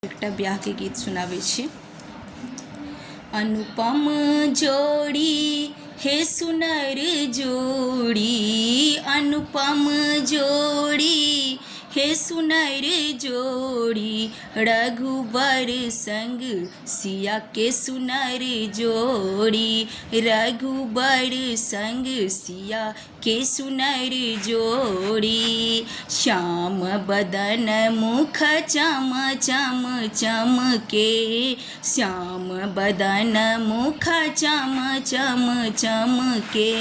एकटा ब्याह के गीत सुनाबै छी। अनुपम जोड़ी हे सुनर जोड़ी, अनुपम जोड़ी हे सुनर जोड़ी, रघुबर संग सिया के सुनर जोड़ी, रघुबर संग सिया के सुनर जोड़ी। श्याम बदन मुख चम चम चमके, श्याम बदन मुख चम चम चमके,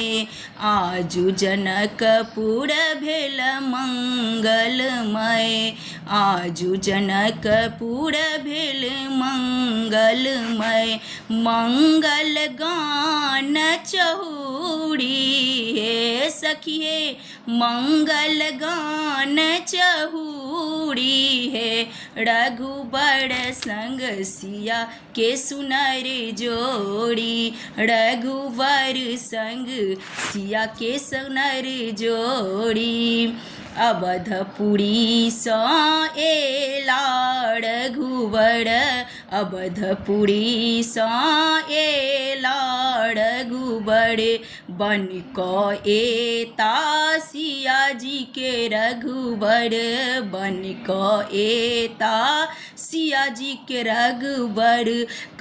आजु जनकपुर भेल मंगलमय, आजु जनकपुर भेल मंगलमय। मंगल गान चहूड़ी हे सखी हे, मंगल गान चहूड़ी हे, रघुबर संग सिया के सुनर जोड़ी, रघुबर संग सिया के सुनर जोड़ी। अवधपुरी सँ एला रघुबर, अवधपुरी सँ एला रघुबर, बन क एता सिया जी के रघुबर, बन क एता सिया जी के रघुबर।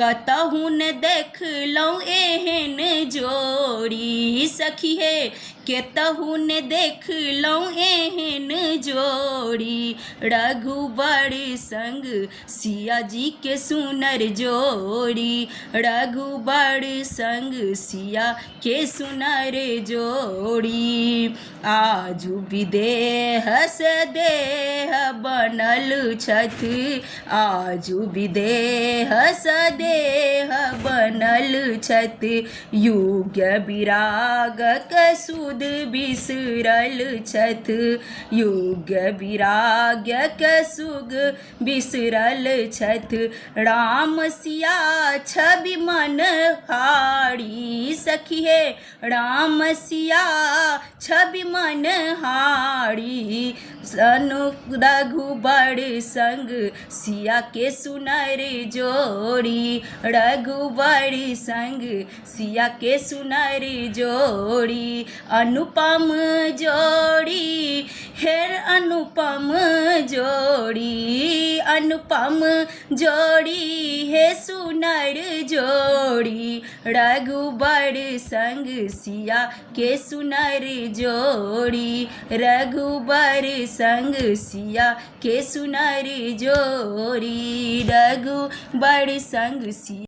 कतहु न देखलहुँ एहन जोड़ी सखी हे, केतहु न देखलहुँ एहन जोड़ी, रघुबर संग सिया जी के सुनर जोड़ी, रघुबर संग सिया के सुनर जोड़ी। आजु विदेह से देह बनल छथि, आजु विदेह से देह बनल छथि, युग विरागक सुध बिसरल छथि, युग विरागक सुग बिसरल छथि। राम सिया छवि मन हारी सखी हे, राम सिया छवि मन हारी, रघुबर संग सिया के सुनर जोड़ी, रघुबर संग सिया के सुनर जोड़ी। अनुपम जोड़ी हेर अनुपम जोड़ी, अनुपम जोड़ी हे सुनर जोड़ी, रघुबर संग सिया के सुनर जोड़ी, रघुबर संग सिया के सुनर जोड़ी, रघुबर संग सिया।